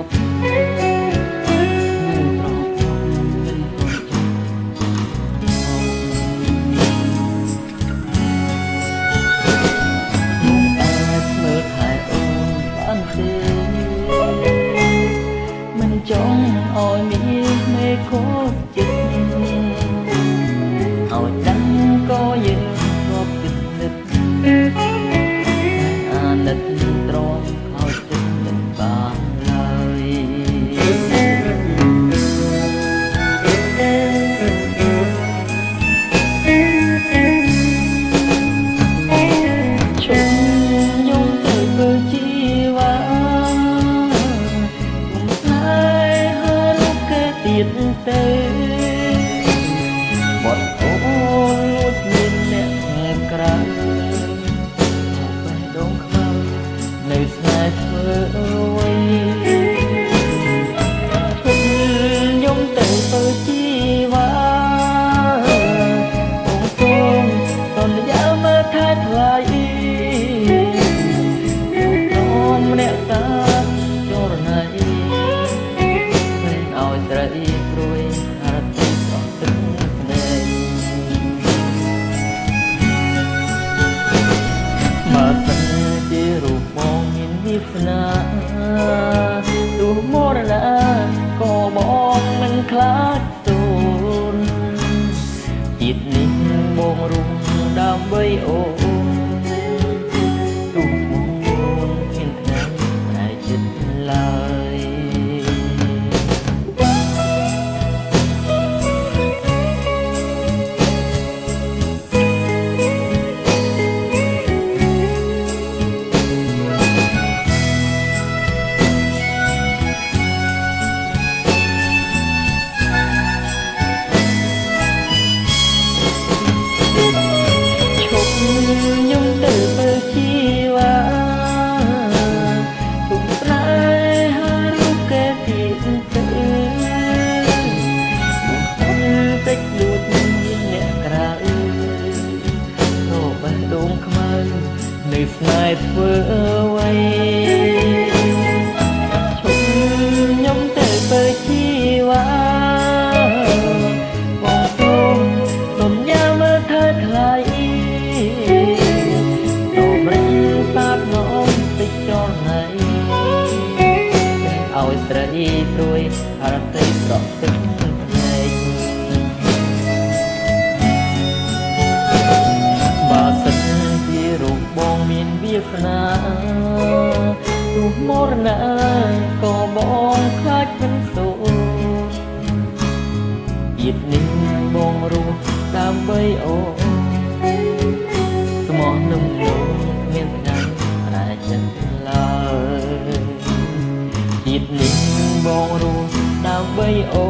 ប់ត្រង់មិនអត់ចង់អាចមើលថែអូនបានទេមិនចង់ឲ្យមានមេឃោចចិត្តឲ្យដឹងក៏យើងរាប់ចិត្តនឹកអាណិតត្រង់ឲ្យចិត្តមិនបានឡើយឈុំខ្ញុំទៅធ្វើជីវ៉ាគុំស្នេហ៍រូបគេទៀតទៅបត់អូនលួចមានអ្នកក្រៅបេះដូងខ្មៅនៅស្នេហ៍ធ្វើអ្វីឈុំខ្ញុំទៅធ្វើជីវ៉ាបងសូមសន្យាមើលថែថ្លៃម្នាក់តាចរណៃមិនឲ្យស្រីព្រួយហាត់ទឹកអស់ទឹកភ្នែកបើសិនជារូបបងមានវាសនាទោះមរណាក៏បងមិនខ្លាចសូនជាតិនេះបងរួមដើម្បីអូនទូមុនមានថ្ងៃតែចិត្តឡើយខ្ញុំទៅធ្វើជីវ៉ាទុំស្នេហ៍រូបគេទៀតទៅតិចលួចមានអ្នកក្រៅក៏បេះដូងខ្មៅនៅស្នេហ៍ធ្វើអ្វីឈុំខ្ញុំទៅធ្វើជីវ៉ាបងសូមសន្យាមើលថែថ្លៃឲ្យស្រីព្រួយអរតីស្រក់ទឹកភ្នែកបើសិនជារូបបងមានវាសនាទោះមរណាក៏បងខ្លាចមិនសូនជាតិនេះបងរស់ដើម្បីអូនស្មោះនឹងលោកគ្មានថ្ងៃតែចិត្តឡើយជាតិនេះបងរស់ដើម្បីអូ